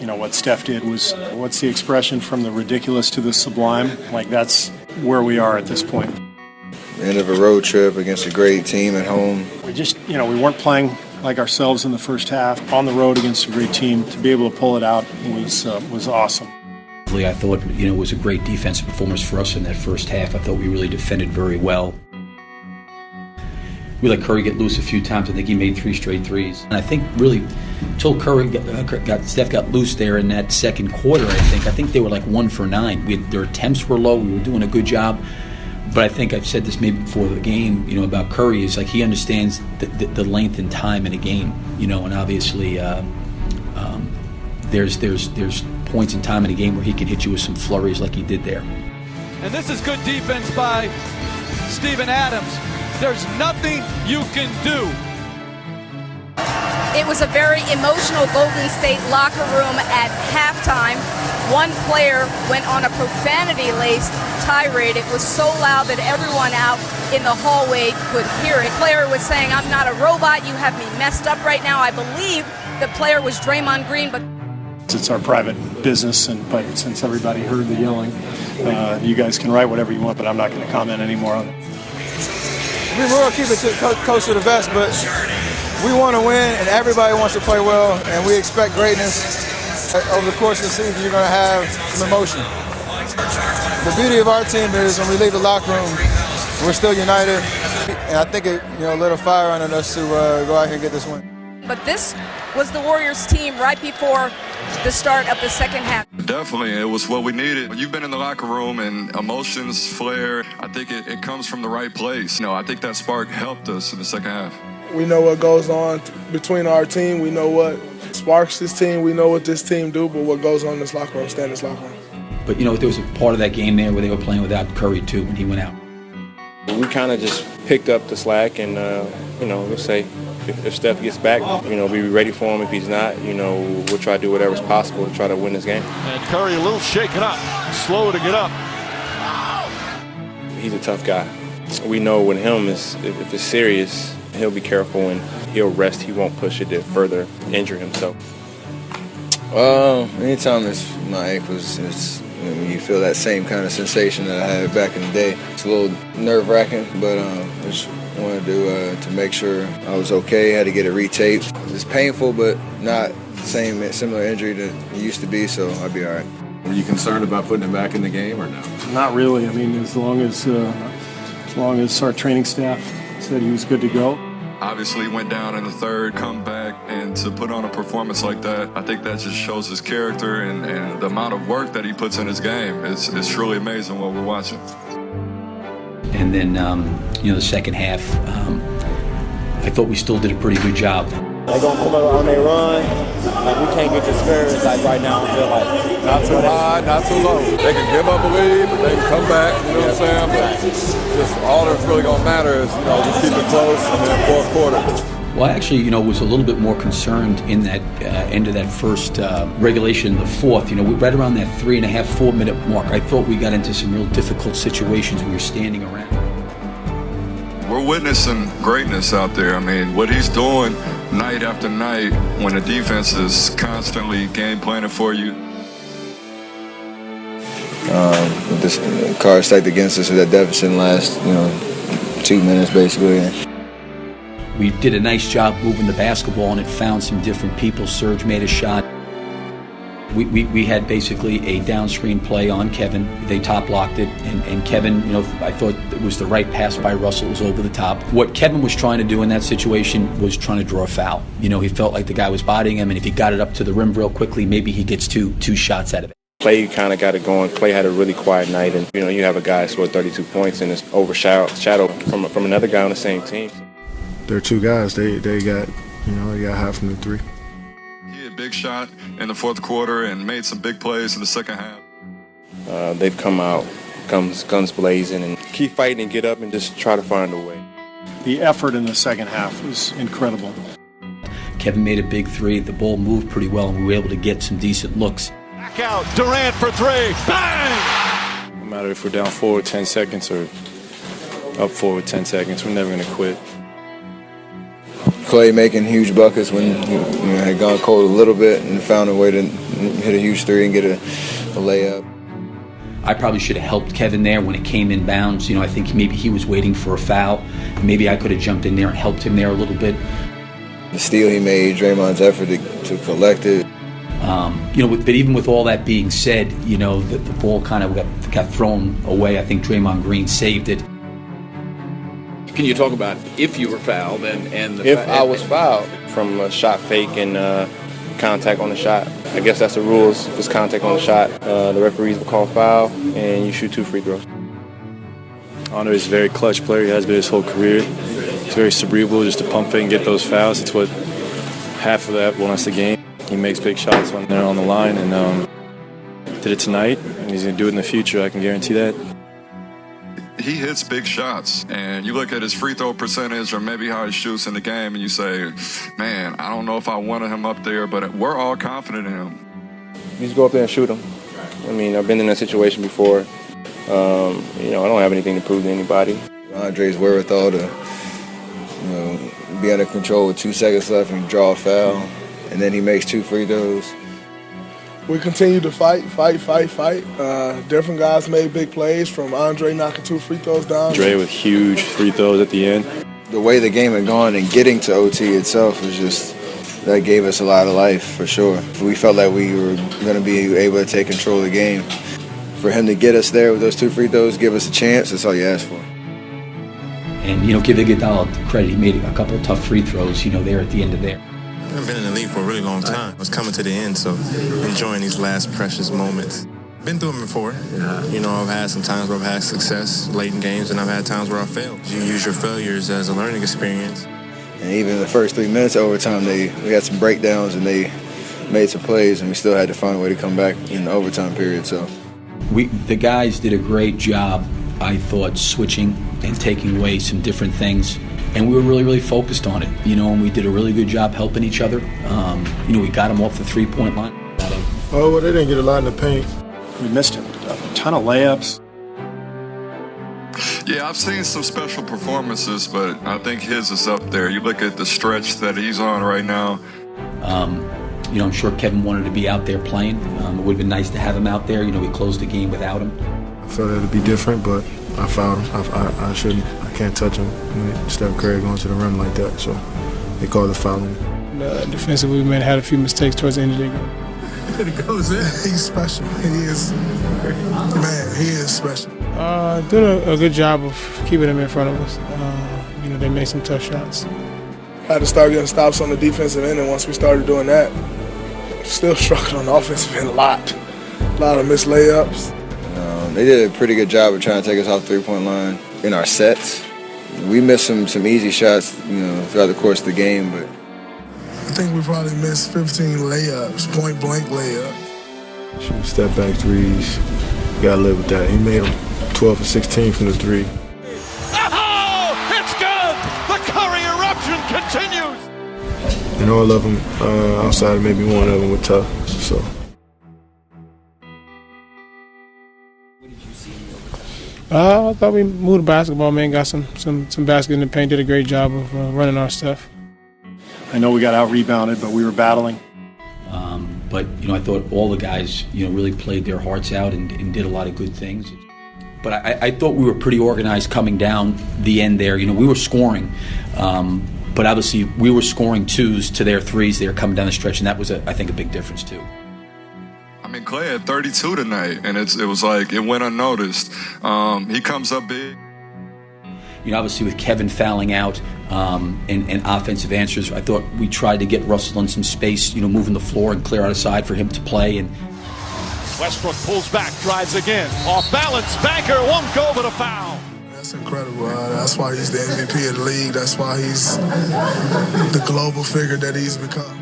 You know, what Steph did was, what's the expression, from the ridiculous to the sublime? Like, that's where we are at this point. End of a road trip against a great team at home. We just, we weren't playing like ourselves in the first half. On the road against a great team, to be able to pull it out was awesome. I thought, it was a great defensive performance for us in that first half. I thought we really defended very well. We let Curry get loose a few times. I think he made 3 straight threes. And I think really until Steph got loose there in that second quarter, I think they were like 1 for 9. Their attempts were low. We were doing a good job. But I think I've said this maybe before the game, about Curry, is like he understands the length and time in a game, and obviously there's points in time in a game where he can hit you with some flurries like he did there. And this is good defense by Steven Adams. There's nothing you can do. It was a very emotional Golden State locker room at halftime. One player went on a profanity-laced tirade. It was so loud that everyone out in the hallway could hear it. The player was saying, "I'm not a robot. You have me messed up right now." I believe the player was Draymond Green, but it's our private business, but since everybody heard the yelling, you guys can write whatever you want, but I'm not going to comment anymore on it. We're going to keep it close to the vest, but we want to win, and everybody wants to play well, and we expect greatness. Over the course of the season, you're going to have some emotion. The beauty of our team is when we leave the locker room, we're still united, and I think it lit a fire under us to go out here and get this win. But this was the Warriors team right before the start of the second half. Definitely, it was what we needed. When you've been in the locker room and emotions flare, I think it comes from the right place. I think that spark helped us in the second half. We know what goes on between our team. We know what sparks this team. We know what this team do, but what goes on in this locker room, stay in this locker room. But, there was a part of that game there where they were playing without Curry, too, when he went out. We kind of just picked up the slack and, let's say, if Steph gets back, we'll be ready for him. If he's not, we'll try to do whatever's possible to try to win this game. And Curry a little shaken up, slow to get up. He's a tough guy. We know with him, if it's serious, he'll be careful and he'll rest. He won't push it to further injure himself. Anytime my ankles, you feel that same kind of sensation that I had back in the day. It's a little nerve-wracking, but I just wanted to make sure I was okay. I had to get it retaped. It's painful, but not the similar injury that it used to be, so I'll be all right. Were you concerned about putting him back in the game or no? Not really. I mean, as long as our training staff said he was good to go. Obviously went down in the third, come back, and to put on a performance like that, I think that just shows his character and the amount of work that he puts in his game. It's truly amazing what we're watching. And then, the second half, I thought we still did a pretty good job. They're going to come out on their run. We can't get discouraged. Right now, I feel like not too high, not too low. They can give up a lead, but they can come back. You know what I'm saying? But just all that's really going to matter is, just keep it close and then fourth quarter. Well, I actually, was a little bit more concerned in that end of that first regulation in the fourth. Right around that 3.5, 4 minute mark, I thought we got into some real difficult situations. We were standing around. We're witnessing greatness out there. I mean, what he's doing night after night when the defense is constantly game planning for you. This card stacked against us with that deficit in the last, 2 minutes basically. We did a nice job moving the basketball and it found some different people. Serge made a shot. We had basically a downstream play on Kevin. They top locked it, and Kevin, I thought it was the right pass by Russell. It was over the top. What Kevin was trying to do in that situation was trying to draw a foul. He felt like the guy was bodying him, and if he got it up to the rim real quickly, maybe he gets two shots out of it. Klay kind of got it going. Klay had a really quiet night, and you have a guy score 32 points and it's overshadowed from another guy on the same team. They're two guys. They got they got high from the three. He had a big shot in the fourth quarter and made some big plays in the second half. They've come out, guns blazing, and keep fighting and get up and just try to find a way. The effort in the second half was incredible. Kevin made a big three. The ball moved pretty well, and we were able to get some decent looks. Back out, Durant for three. Bang! No matter if we're down 4 or 10 seconds or up 4 or 10 seconds, we're never going to quit. Klay making huge buckets when he had gone cold a little bit and found a way to hit a huge three and get a layup. I probably should have helped Kevin there when it came inbounds. I think maybe he was waiting for a foul. Maybe I could have jumped in there and helped him there a little bit. The steal he made, Draymond's effort to collect it. But even with all that being said, the ball kind of got thrown away. I think Draymond Green saved it. Can you talk about if you were fouled and the if I was fouled from a shot fake and contact on the shot? I guess that's the rules. If it's contact on the shot, the referees will call foul, and you shoot 2 free throws. Andre is a very clutch player. He has been his whole career. He's very cerebral, just to pump fake and get those fouls. It's what half of that won us the game. He makes big shots when they're on the line, and did it tonight, and he's going to do it in the future. I can guarantee that. He hits big shots, and you look at his free throw percentage or maybe how he shoots in the game, and you say, man, I don't know if I wanted him up there, but we're all confident in him. You just go up there and shoot him. I mean, I've been in that situation before. I don't have anything to prove to anybody. Andre's wherewithal to be under control with 2 seconds left and draw a foul, and then he makes 2 free throws. We continue to fight. Different guys made big plays, from Andre knocking 2 free throws down. Dre with huge free throws at the end. The way the game had gone and getting to OT itself was just, that gave us a lot of life, for sure. We felt like we were going to be able to take control of the game. For him to get us there with those 2 free throws, give us a chance, that's all you ask for. And, give Iguodala the credit. He made a couple of tough free throws, there at the end of there. I've been in the league for a really long time. I was coming to the end, so enjoying these last precious moments. Been through them before. I've had some times where I've had success late in games, and I've had times where I failed. You use your failures as a learning experience. And even in the first 3 minutes of overtime, we had some breakdowns, and they made some plays, and we still had to find a way to come back in the overtime period. So the guys did a great job, I thought, switching and taking away some different things. And we were really, really focused on it, and we did a really good job helping each other. We got them off the 3-point line. Well, they didn't get a lot in the paint. We missed a ton of layups. Yeah, I've seen some special performances, but I think his is up there. You look at the stretch that he's on right now. I'm sure Kevin wanted to be out there playing. It would have been nice to have him out there. We closed the game without him. I thought it would be different, but I fouled him. I shouldn't. I can't touch him. Steph Curry going to the rim like that, so they called the foul. Defensively, we had a few mistakes towards the end of the game. It goes in. He's special. He is special. Doing a good job of keeping them in front of us. They made some tough shots. Had to start getting stops on the defensive end, and once we started doing that, still struggling on the offensive end a lot of missed layups. They did a pretty good job of trying to take us off the 3-point line in our sets. We missed some easy shots, throughout the course of the game, but I think we probably missed 15 layups, point-blank layups. Shooting step-back threes, you gotta live with that. He made them 12 or 16 from the 3. Oh, it's good! The Curry eruption continues! And all of them, outside of maybe one of them, were tough, so. I thought we moved the basketball, man. Got some basket in the paint. Did a great job of running our stuff. I know we got out-rebounded, but we were battling. But I thought all the guys, really played their hearts out and did a lot of good things. But I thought we were pretty organized coming down the end there. We were scoring, but obviously we were scoring 2s to their 3s. They were coming down the stretch, and that was, I think, a big difference too. I mean, Klay had 32 tonight, and it was like it went unnoticed. He comes up big. Obviously with Kevin fouling out and offensive answers, I thought we tried to get Russell in some space, moving the floor and clear out a side for him to play. And Westbrook pulls back, drives again, off balance, banker won't go, but a foul. That's incredible. That's why he's the MVP of the league. That's why he's the global figure that he's become.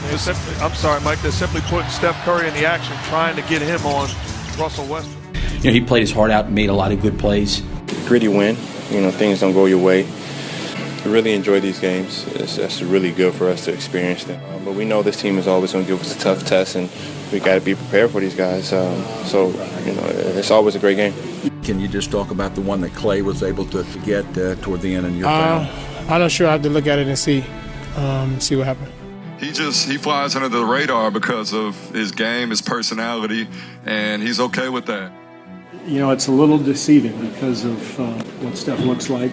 I'm sorry, Mike. They're simply putting Steph Curry in the action, trying to get him on Russell Westbrook. He played his heart out and made a lot of good plays. Gritty win. Things don't go your way. I really enjoy these games. It's really good for us to experience them. But we know this team is always going to give us a tough test, and we got to be prepared for these guys. It's always a great game. Can you just talk about the one that Klay was able to get toward the end in your foul? I'm not sure. I have to look at it and see what happened. He flies under the radar because of his game, his personality, and he's okay with that. You know, it's a little deceiving because of what Steph looks like,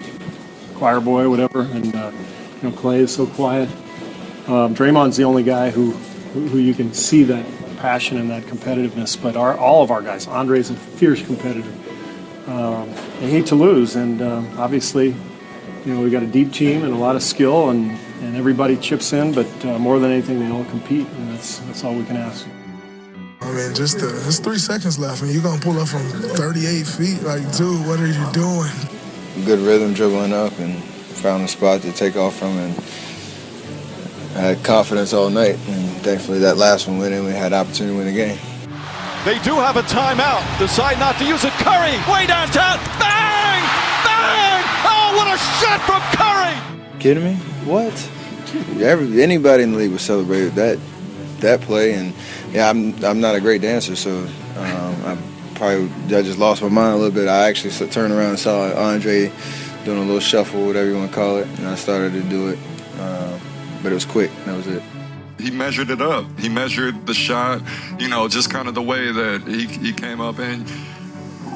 choir boy, whatever, and you know, Klay is so quiet. Draymond's the only guy who you can see that passion and that competitiveness, but all of our guys, Andre's a fierce competitor. They hate to lose, and obviously, you know, we got a deep team and a lot of skill, and everybody chips in, but more than anything, they all compete, and that's all we can ask. I mean, there's 3 seconds left, and you're going to pull up from 38 feet. Like, dude, what are you doing? Good rhythm dribbling up and found a spot to take off from, and I had confidence all night. And thankfully that last one went in, we had the opportunity to win the game. They do have a timeout. Decide not to use it. Curry, way downtown. Bang! Bang! Oh, what a shot from Curry! Kidding me? What? Anybody in the league would celebrate that play, and yeah, I'm not a great dancer, so I just lost my mind a little bit. I actually turned around and saw Andre doing a little shuffle, whatever you want to call it, and I started to do it, but it was quick. That was it. He measured it up. He measured the shot, you know, just kind of the way that he came up, and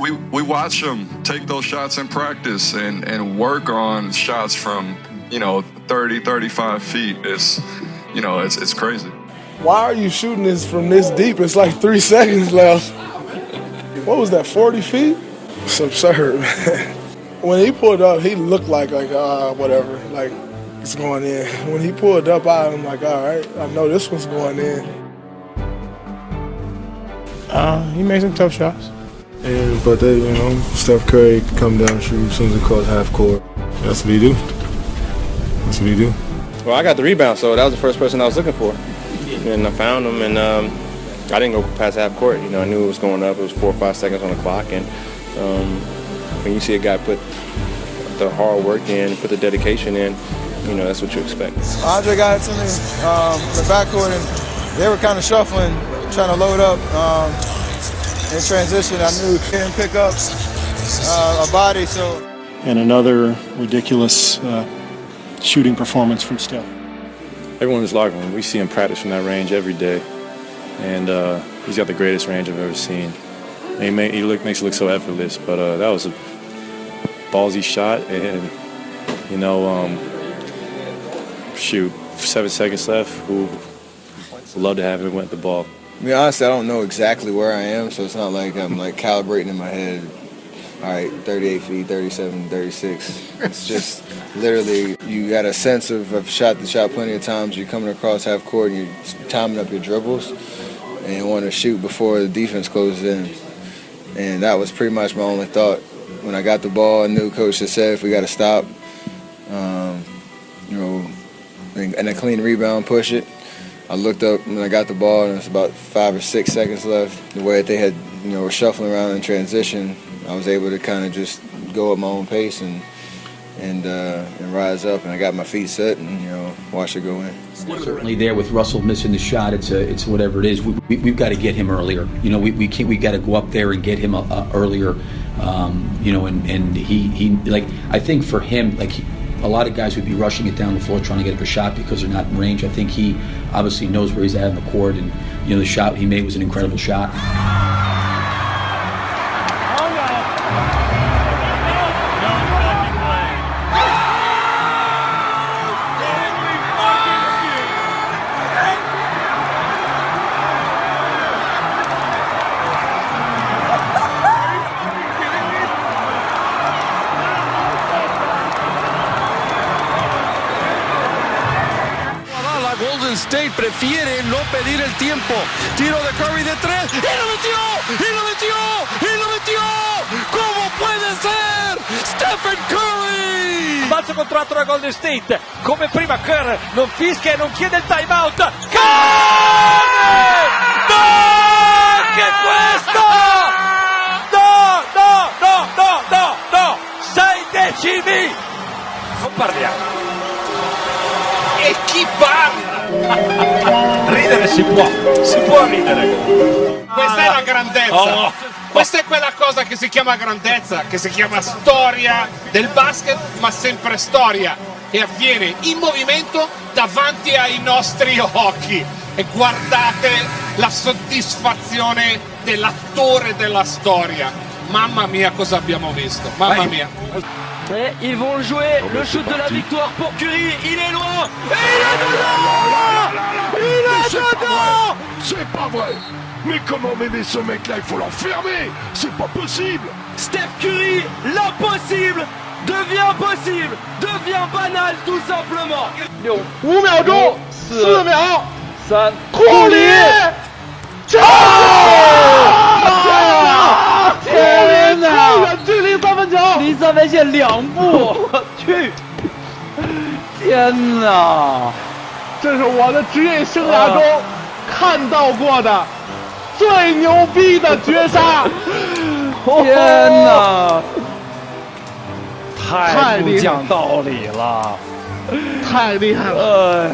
we watch him take those shots in practice and work on shots from, you know, 30, 35 feet. It's, you know, it's crazy. Why are you shooting this from this deep? It's like 3 seconds left. What was that, 40 feet? It's absurd, man. When he pulled up, he looked like whatever, like it's going in. When he pulled up, I'm like, all right, I know this one's going in. He made some tough shots. But they, you know, Steph Curry come down, shoot as soon as he calls half court. That's what he do. That's what he do. Well, I got the rebound, so that was the first person I was looking for. And I found him, and I didn't go past half court. You know, I knew it was going up. It was 4 or 5 seconds on the clock, and when you see a guy put the hard work in, put the dedication in, you know, that's what you expect. Andre got it to me in the backcourt, and they were kind of shuffling, trying to load up in transition. I knew he couldn't pick up a body, so. And another ridiculous shooting performance from Steph. Everyone in his locker room, we see him practice from that range every day, and he's got the greatest range I've ever seen. And he makes it look so effortless, but that was a ballsy shot, and you know, 7 seconds left. Who would love to have him win the ball. I mean, honestly, I don't know exactly where I am, so it's not like I'm like calibrating in my head. All right, 38 feet, 37, 36. It's just literally you got a sense of shot to shot plenty of times. You're coming across half court and you're timing up your dribbles and you want to shoot before the defense closes in. And that was pretty much my only thought. When I got the ball, I knew Coach had said if we got to stop, you know, and a clean rebound, push it. I looked up when I got the ball and it was about 5 or 6 seconds left. The way that they had, you know, were shuffling around in transition, I was able to kind of just go at my own pace and rise up, and I got my feet set and, you know, watch it go in. Certainly there with Russell missing the shot, it's whatever it is. We've got to get him earlier. You know, we got to go up there and get him earlier. You know, and he like, I think for him, like, a lot of guys would be rushing it down the floor trying to get up a shot because they're not in range. I think he obviously knows where he's at in the court, and, you know, the shot he made was an incredible shot. State prefiere no pedir el tiempo. Tiro de Curry de 3 y lo metió, y lo metió, y lo metió. ¿Cómo puede ser? Stephen Curry! Balzo contratto da Golden State. Come prima Kerr non fischia e non chiede il timeout. Curry! No! Che questo? No! 6 decimi! Non parliamo. E chi parla? Ridere si può ridere. Questa è la grandezza. Questa è quella cosa che si chiama grandezza, che si chiama storia del basket, ma sempre storia. e avviene in movimento davanti ai nostri occhi. E guardate la soddisfazione dell'attore della storia. Mamma mia, cosa abbiamo visto, mamma mia. Et ils vont jouer le shoot de la victoire pour Curry, il est loin, et il est dedans! Il est dedans! C'est pas vrai! Mais comment mêler ce mec-là? Il faut l'enfermer! C'est pas possible! Steph Curry, l'impossible devient possible, devient banal tout simplement. 5秒钟，4秒，3，库里，超！天哪！超远距离三分球，离三分线2步，我去！天哪！这是我的职业生涯中看到过的最牛逼的绝杀！天哪！太不讲道理了，太厉害了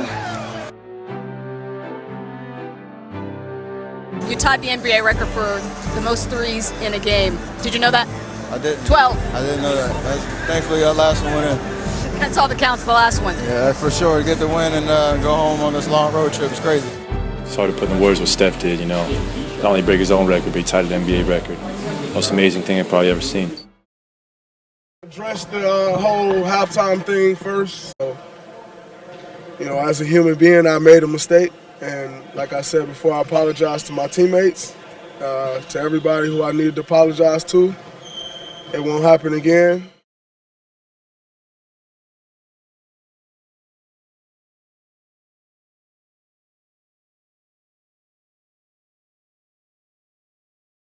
！You tied the NBA record for the most threes in a game. Did you know that? I didn't. 12. I didn't know that. Thankfully, that last one went in. That's all that counts, the last one. Yeah, for sure. To get the win and go home on this long road trip is crazy. It's hard to put in words what Steph did, you know. Not only break his own record, but he tied an NBA record. Most amazing thing I've probably ever seen. Address the whole halftime thing first. So, you know, as a human being, I made a mistake. And like I said before, I apologize to my teammates, to everybody who I needed to apologize to. It won't happen again.